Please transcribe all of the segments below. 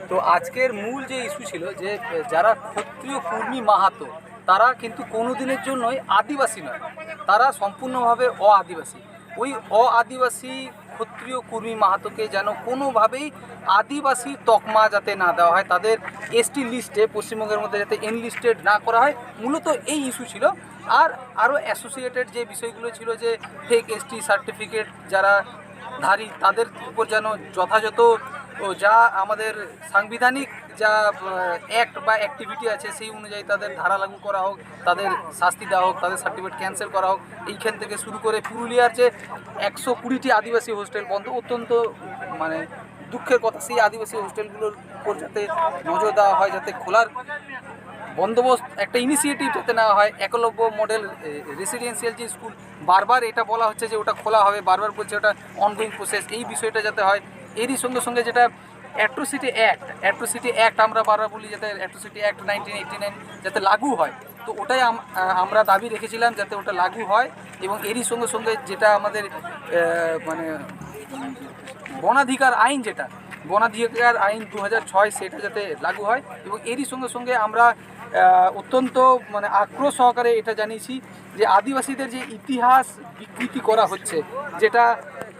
তো আজকের মূল যে ইস্যু ছিল যে যারা ক্ষত্রিয় কুর্মী মাহাতো তারা কিন্তু কোনো দিনের জন্যই আদিবাসী নয়, তারা সম্পূর্ণভাবে আদিবাসী। ওই আদিবাসী ক্ষত্রিয় কুর্মী মাহাতোকে যেন কোনোভাবেই আদিবাসী তকমা যাতে না দেওয়া হয়, তাদের এসটি লিস্টে পশ্চিমবঙ্গের মধ্যে যাতে এনলিস্টেড না করা হয়, মূলত এই ইস্যু ছিল। আর আরও অ্যাসোসিয়েটেড যে বিষয়গুলো ছিল যে ফেক এসটি সার্টিফিকেট যারা ধারী তাদের উপর যেন যথাযথ যা আমাদের সাংবিধানিক যা অ্যাক্ট বা অ্যাক্টিভিটি আছে সেই অনুযায়ী তাদের ধারা লাগু করা হোক, তাদের শাস্তি দেওয়া হোক, তাদের সার্টিফিকেট ক্যান্সেল করা হোক। এইখান থেকে শুরু করে পুরুলিয়ার যে 120টি আদিবাসী হোস্টেল বন্ধ, অত্যন্ত মানে দুঃখের কথা। সেই আদিবাসী হোস্টেলগুলোর উপর যাতে নজর দেওয়া হয়, যাতে খোলার বন্দোবস্ত একটা ইনিশিয়েটিভ যাতে নেওয়া হয়। একলব্য মডেল রেসিডেন্সিয়াল যে স্কুল, বারবার এটা বলা হচ্ছে যে ওটা খোলা হবে, বারবার বলছে ওটা অনগোয়িং প্রসেস, এই বিষয়টা যাতে হয়। এরই সঙ্গে সঙ্গে যেটা অ্যাট্রোসিটি অ্যাক্ট আমরা বারবার বলি যাতে অ্যাট্রোসিটি অ্যাক্ট 1989 যাতে লাগু হয়, তো ওটাই আমরা দাবি রেখেছিলাম যাতে ওটা লাগু হয়। এবং এরই সঙ্গে সঙ্গে যেটা আমাদের মানে বনাধিকার আইন, যেটা বনাধিকার আইন 2006 সেটা যাতে লাগু হয়। এবং এরই সঙ্গে সঙ্গে আমরা অত্যন্ত মানে আক্রোশ সহকারে এটা জানিয়েছি যে আদিবাসীদের যে ইতিহাস বিকৃতি করা হচ্ছে, যেটা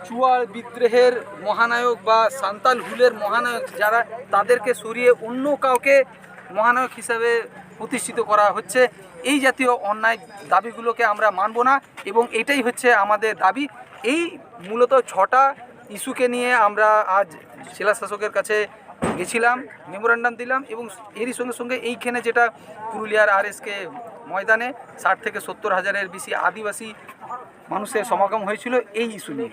চুয়াড় বিদ্রোহের মহানায়ক বা সান্তাল হুলের মহানায়ক যারা, তাদেরকে সরিয়ে অন্য কাউকে মহানায়ক হিসাবে প্রতিষ্ঠিত করা হচ্ছে, এই জাতীয় অন্যায় দাবিগুলোকে আমরা মানব না। এবং এটাই হচ্ছে আমাদের দাবি। এই মূলত 6টা ইস্যুকে নিয়ে আমরা আজ জেলা শাসকের কাছে গেছিলাম, মেমোরান্ডাম দিলাম। এবং এরই সঙ্গে সঙ্গে এইখানে যেটা পুরুলিয়ার আরএসকে ময়দানে 60 থেকে 70 হাজারের বেশি আদিবাসী মানুষের সমাগম হয়েছিল এই ইস্যু নিয়ে।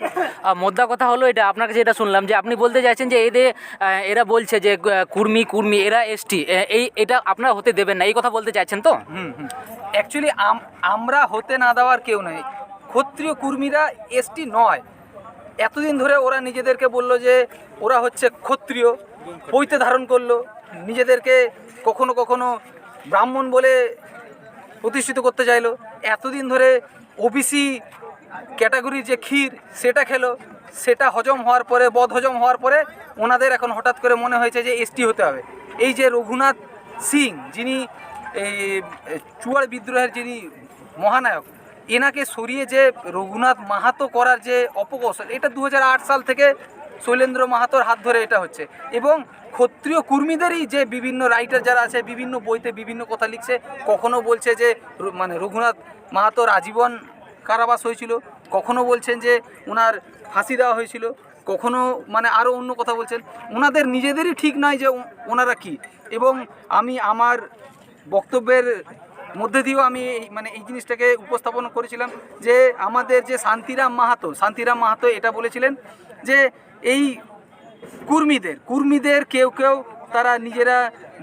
মোদ্দা কথা হলো এটা, আপনার কাছে এটা শুনলাম যে আপনি বলতে চাইছেন যে এরা বলছে যে কুর্মী এরা এসটি, এটা আপনারা হতে দেবেন না, এই কথা বলতে চাইছেন তো? অ্যাকচুয়ালি আমরা হতে না দেওয়ার কেউ নেই। ক্ষত্রিয় কুর্মীরা এসটি নয়। এতদিন ধরে ওরা নিজেদেরকে বললো যে ওরা হচ্ছে ক্ষত্রিয়, পৈতে ধারণ করলো, নিজেদেরকে কখনো কখনো ব্রাহ্মণ বলে প্রতিষ্ঠিত করতে চাইলো। এতদিন ধরে ওবিসি ক্যাটাগরির যে ক্ষীর সেটা খেলো, সেটা হজম হওয়ার পরে, বদহজম হওয়ার পরে ওনাদের এখন হঠাৎ করে মনে হয়েছে যে এসটি হতে হবে। এই যে রঘুনাথ সিং, যিনি এই চুয়াড় বিদ্রোহের যিনি মহানায়ক, এনাকে সরিয়ে যে রঘুনাথ মাহাতো করার যে অপকৌশল, এটা 2008 সাল থেকে শৈলেন্দ্র মাহাতোর হাত ধরে এটা হচ্ছে। এবং ক্ষত্রিয় কুর্মীদেরই যে বিভিন্ন রাইটার যারা আছে বিভিন্ন বইতে বিভিন্ন কথা লিখছে, কখনো বলছে যে মানে রঘুনাথ মাহাতোর আজীবন কারাবাস হয়েছিল, কখনো বলছেন যে ওনার ফাঁসি দেওয়া হয়েছিল, কখনো মানে আরও অন্য কথা বলছেন। ওনাদের নিজেদেরই ঠিক নয় যে ওনারা কি। এবং আমি আমার বক্তব্যের মধ্যে দিয়েও আমি মানে এই জিনিসটাকে উপস্থাপন করেছিলাম যে আমাদের যে শান্তিরাম মাহাতো এটা বলেছিলেন যে এই কুর্মীদের কেউ তারা নিজেরা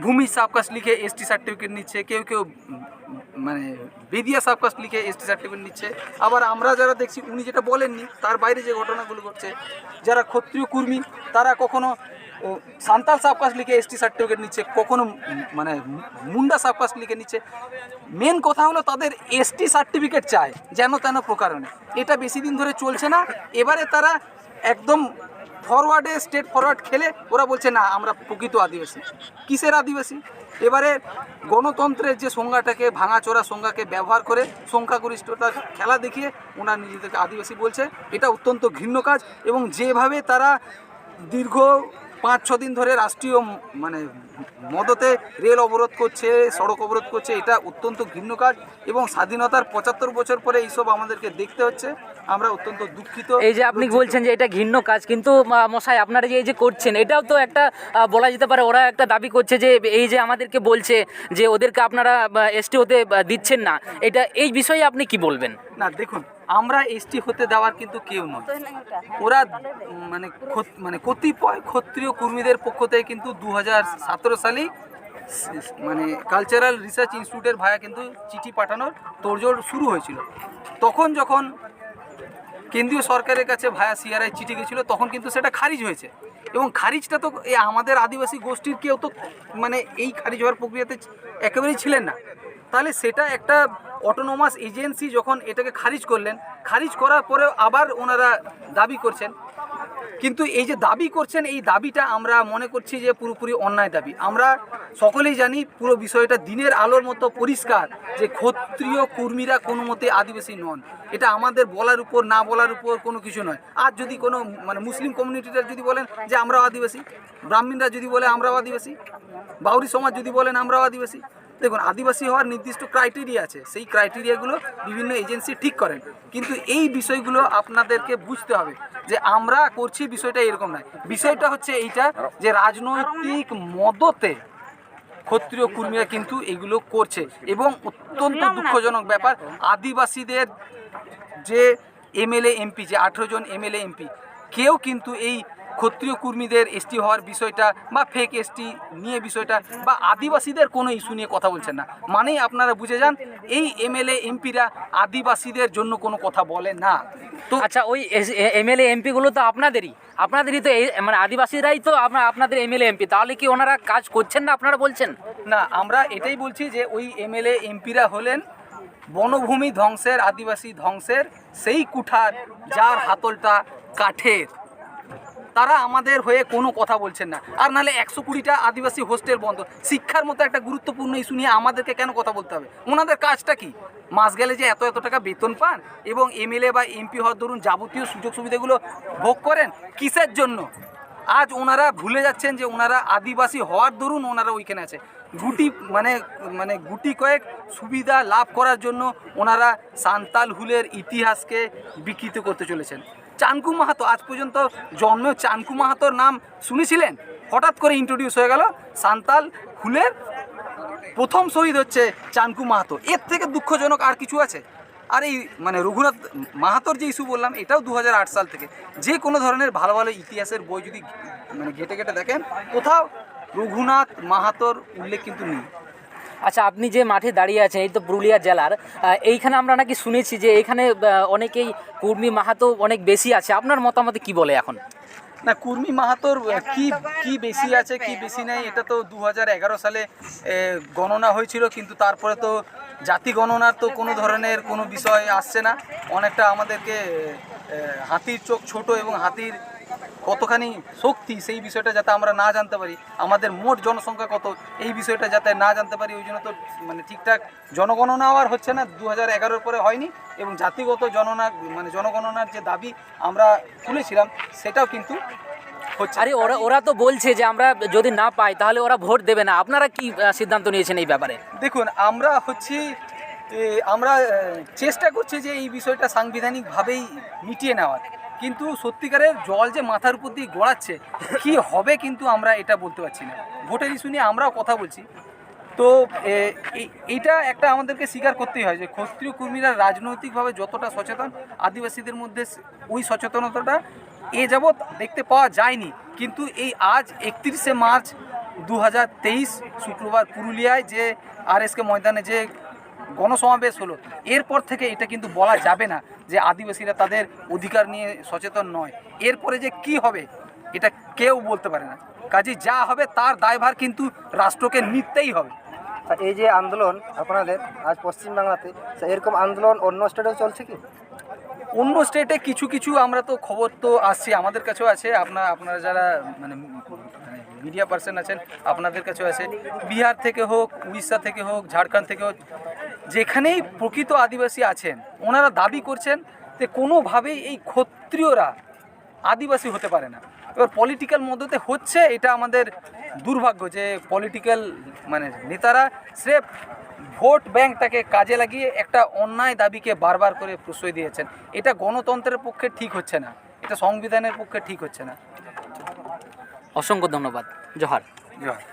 ভূমি সাবকাস্ট লিখে এসটি সার্টিফিকেট নিচ্ছে, কেউ মানে বেদিয়া সাবকাস্ট লিখে এসটি সার্টিফিকেট নিচ্ছে। আবার আমরা যারা দেখছি উনি যেটা বলেননি তার বাইরে যে ঘটনাগুলো ঘটছে, যারা ক্ষত্রিয় কুর্মী তারা কখনো সান্তাল সাবকাস্ট লিখে এসটি সার্টিফিকেট নিচ্ছে, কখনো মানে মুন্ডা সাবকাস্ট লিখে নিচ্ছে। মেন কথা হলো তাদের এসটি সার্টিফিকেট চায় যেন তেন প্রকারণে। এটা বেশি দিন ধরে চলছে না। এবারে তারা একদম স্টেট ফরওয়ার্ড খেলে ওরা বলছে না আমরা প্রকৃত আদিবাসী। কিসের আদিবাসী? এবারে গণতন্ত্রের যে সংজ্ঞাটাকে ভাঙাচোরা সংজ্ঞাকে ব্যবহার করে সংখ্যাগরিষ্ঠতার খেলা দেখিয়ে ওনারা নিজেদেরকে আদিবাসী বলছে। এটা অত্যন্ত ঘৃণ্য কাজ। এবং যেভাবে তারা দীর্ঘ 5-6 দিন ধরে রাষ্ট্রীয় মানে মদতে রেল অবরোধ করছে, সড়ক অবরোধ করছে, এটা অত্যন্ত ঘৃণ্য কাজ। এবং স্বাধীনতার 75 বছর পরে এইসব আমাদেরকে দেখতে হচ্ছে, আমরা অত্যন্ত দুঃখিত। এই যে আপনি বলছেন যে এটা ঘৃণ্য কাজ, কিন্তু মশাই আপনারা যে এই যে করছেন এটাও তো একটা বলা যেতে পারে, ওরা একটা দাবি করছে যে এই যে আমাদেরকে বলছে যে ওদেরকে আপনারা এসটি হতে দিচ্ছেন না, এটা এই বিষয়ে আপনি কি বলবেন? না দেখুন, আমরা এসটি হতে দেওয়ার কিন্তু কেউ নয়। ওরা মানে কতিপয় ক্ষত্রিয় কর্মীদের পক্ষ থেকে কিন্তু 2017 সালেই মানে কালচারাল রিসার্চ ইনস্টিটিউটের ভায়া কিন্তু চিঠি পাঠানোর তোড়জোড় শুরু হয়েছিল। তখন যখন কেন্দ্রীয় সরকারের কাছে ভায়া সিআরআই চিঠি গেছিল তখন কিন্তু সেটা খারিজ হয়েছে। এবং খারিজটা তো আমাদের আদিবাসী গোষ্ঠীর কেউ তো মানে এই খারিজ হওয়ার প্রক্রিয়াতে একেবারেই ছিলেন না। তাহলে সেটা একটা অটোনোমাস এজেন্সি যখন এটাকে খারিজ করলেন, খারিজ করার পরেও আবার ওনারা দাবি করছেন কিন্তু এই যে দাবি করছেন, এই দাবিটা আমরা মনে করছি যে পুরোপুরি অন্যায় দাবি। আমরা সকলেই জানি পুরো বিষয়টা দিনের আলোর মতো পরিষ্কার যে ক্ষত্রিয় কর্মীরা কোনো মতে আদিবাসী নন। এটা আমাদের বলার উপর না বলার উপর কোনো কিছু নয়। আর যদি কোনো মানে মুসলিম কমিউনিটিটা যদি বলেন যে আমরাও আদিবাসী, ব্রাহ্মণরা যদি বলে আমরাও আদিবাসী, বাউরি সমাজ যদি বলেন আমরাও আদিবাসী, দেখুন আদিবাসী হওয়ার নির্দিষ্ট ক্রাইটেরিয়া আছে, সেই ক্রাইটেরিয়াগুলো বিভিন্ন এজেন্সি ঠিক করেন। কিন্তু এই বিষয়গুলো আপনাদেরকে বুঝতে হবে যে আমরা করছি বিষয়টা এরকম নয়। বিষয়টা হচ্ছে এইটা যে রাজনৈতিক মদতে ক্ষত্রিয় কর্মীরা কিন্তু এগুলো করছে এবং অত্যন্ত দুঃখজনক ব্যাপার, আদিবাসীদের যে এমএলএ এমপি, যে 18 জন এমএলএ এমপি, কেউ কিন্তু এই ক্ষত্রিয় কর্মীদের এসটি হওয়ার বিষয়টা বা ফেক এসটি নিয়ে বিষয়টা বা আদিবাসীদের কোনো ইস্যু নিয়ে কথা বলছেন না। মানেই আপনারা বুঝে যান এই এমএলএ এমপিরা আদিবাসীদের জন্য কোনো কথা বলে না। তো আচ্ছা, ওই এমএলএ এমপিগুলো তো আপনাদেরই তো এই মানে আদিবাসীরাই তো আপনাদের এমএলএ এমপি, তাহলে কি ওনারা কাজ করছেন না আপনারা বলছেন? না, আমরা এটাই বলছি যে ওই এমএলএ এমপিরা হলেন বনভূমি ধ্বংসের, আদিবাসী ধ্বংসের সেই কুঠার যার হাতলটা কাঠের। তারা আমাদের হয়ে কোনো কথা বলছেন না। আর নাহলে 120টা আদিবাসী হোস্টেল বন্ধ, শিক্ষার মতো একটা গুরুত্বপূর্ণ ইস্যু নিয়ে আমাদেরকে কেন কথা বলতে হবে? ওনাদের কাজটা কি? মাস গেলে যে এত টাকা বেতন পান এবং এমএলএ বা এমপি হওয়ার দরুন যাবতীয় সুযোগ সুবিধাগুলো ভোগ করেন, কিসের জন্য? আজ ওনারা ভুলে যাচ্ছেন যে ওনারা আদিবাসী হওয়ার দরুন ওনারা ওইখানে আছে। গুটি কয়েক সুবিধা লাভ করার জন্য ওনারা সান্তাল হুলের ইতিহাসকে বিকৃত করতে চলেছেন। চানকু মাহাতো, আজ পর্যন্ত জন্মেও চানকু মাহাতোর নাম শুনেছিলেন? হঠাৎ করে ইন্ট্রোডিউস হয়ে গেল সান্তাল হুলের প্রথম শহীদ হচ্ছে চানকু মাহাতো। এর থেকে দুঃখজনক আর কিছু আছে? আর এই মানে রঘুনাথ মাহাতোর যে ইস্যু বললাম, এটাও 2008 সাল থেকে। যে কোনো ধরনের ভালো ভালো ইতিহাসের বই যদি মানে ঘেটে দেখেন, কোথাও রঘুনাথ মাহাতোর উল্লেখ কিন্তু নেই। আচ্ছা, আপনি যে মাঠে দাঁড়িয়ে আছেন, এই তো পুরুলিয়া জেলার, এইখানে আমরা নাকি শুনেছি যে এখানে অনেকেই কুর্মী মাহাতো অনেক বেশি আছে। আপনার মতামতে কি বলে এখন? না, কুর্মী মাহাতোর কি বেশি আছে কি বেশি নেই, এটা তো 2011 সালে গণনা হয়েছিল, কিন্তু তারপরে তো জাতি গণনার তো কোনো ধরনের কোনো বিষয় আসছে না। অনেকটা আমাদেরকে হাতির চোখ ছোট এবং হাতির কতখানি শক্তি সেই বিষয়টা যাতে আমরা না জানতে পারি, আমাদের মোট জনসংখ্যা কত এই বিষয়টা যাতে না জানতে পারি, ওই জন্য তো মানে ঠিকঠাক জনগণনাও আর হচ্ছে না, 2011 পরে হয়নি। এবং জাতিগত জনগণনার যে দাবি আমরা তুলেছিলাম সেটাও কিন্তু হচ্ছে। আরে ওরা তো বলছে যে আমরা যদি না পাই তাহলে ওরা ভোট দেবে না। আপনারা কি সিদ্ধান্ত নিয়েছেন এই ব্যাপারে? দেখুন, আমরা চেষ্টা করছি যে এই বিষয়টা সাংবিধানিকভাবেই মিটিয়ে নেওয়ার, কিন্তু সত্যিকারের জল যে মাথার উপর দিয়ে গড়াচ্ছে কি হবে কিন্তু আমরা এটা বলতে পারছি না। ভোটের ইস্যু নিয়ে আমরাও কথা বলছি, তো এইটা একটা আমাদেরকে স্বীকার করতেই হয় যে ক্ষত্রিয় কর্মীরা রাজনৈতিকভাবে যতটা সচেতন, আদিবাসীদের মধ্যে ওই সচেতনতাটা যাবৎ দেখতে পাওয়া যায়নি। কিন্তু এই আজ 31শে মার্চ 2023 শুক্রবার পুরুলিয়ায় যে আরএসকে ময়দানে যে গণসমাবেশ হলো, এরপর থেকে এটা কিন্তু বলা যাবে না যে আদিবাসীরা তাদের অধিকার নিয়ে সচেতন নয়। এরপরে যে কি হবে এটা কেউ বলতে পারে না। কাজে যা হবে তার দায়ভার কিন্তু রাষ্ট্রকে নিতেই হবে। এই যে আন্দোলন আপনাদের আজ পশ্চিমবাংলাতে, এরকম আন্দোলন অন্য স্টেটেও চলছে কি? অন্য স্টেটে কিছু আমরা তো খবর তো আসছে, আমাদের কাছেও আছে, আপনারা যারা মানে মিডিয়া পার্সন আছেন আপনাদের কাছেও আছে। বিহার থেকে হোক, উড়িষ্যা থেকে হোক, ঝাড়খণ্ড থেকে হোক, যেখানেই প্রকৃত আদিবাসী আছেন ওনারা দাবি করছেন যে কোনোভাবেই এই ক্ষত্রিয়রা আদিবাসী হতে পারে না। এবার পলিটিক্যাল মদতে হচ্ছে, এটা আমাদের দুর্ভাগ্য যে পলিটিক্যাল নেতারা স্রেফ ভোট ব্যাংকটাকে কাজে লাগিয়ে একটা অন্যায় দাবিকে বারবার করে প্রশ্রয় দিয়েছেন। এটা গণতন্ত্রের পক্ষে ঠিক হচ্ছে না, এটা সংবিধানের পক্ষে ঠিক হচ্ছে না। অসংখ্য ধন্যবাদ। জোহার। জয়।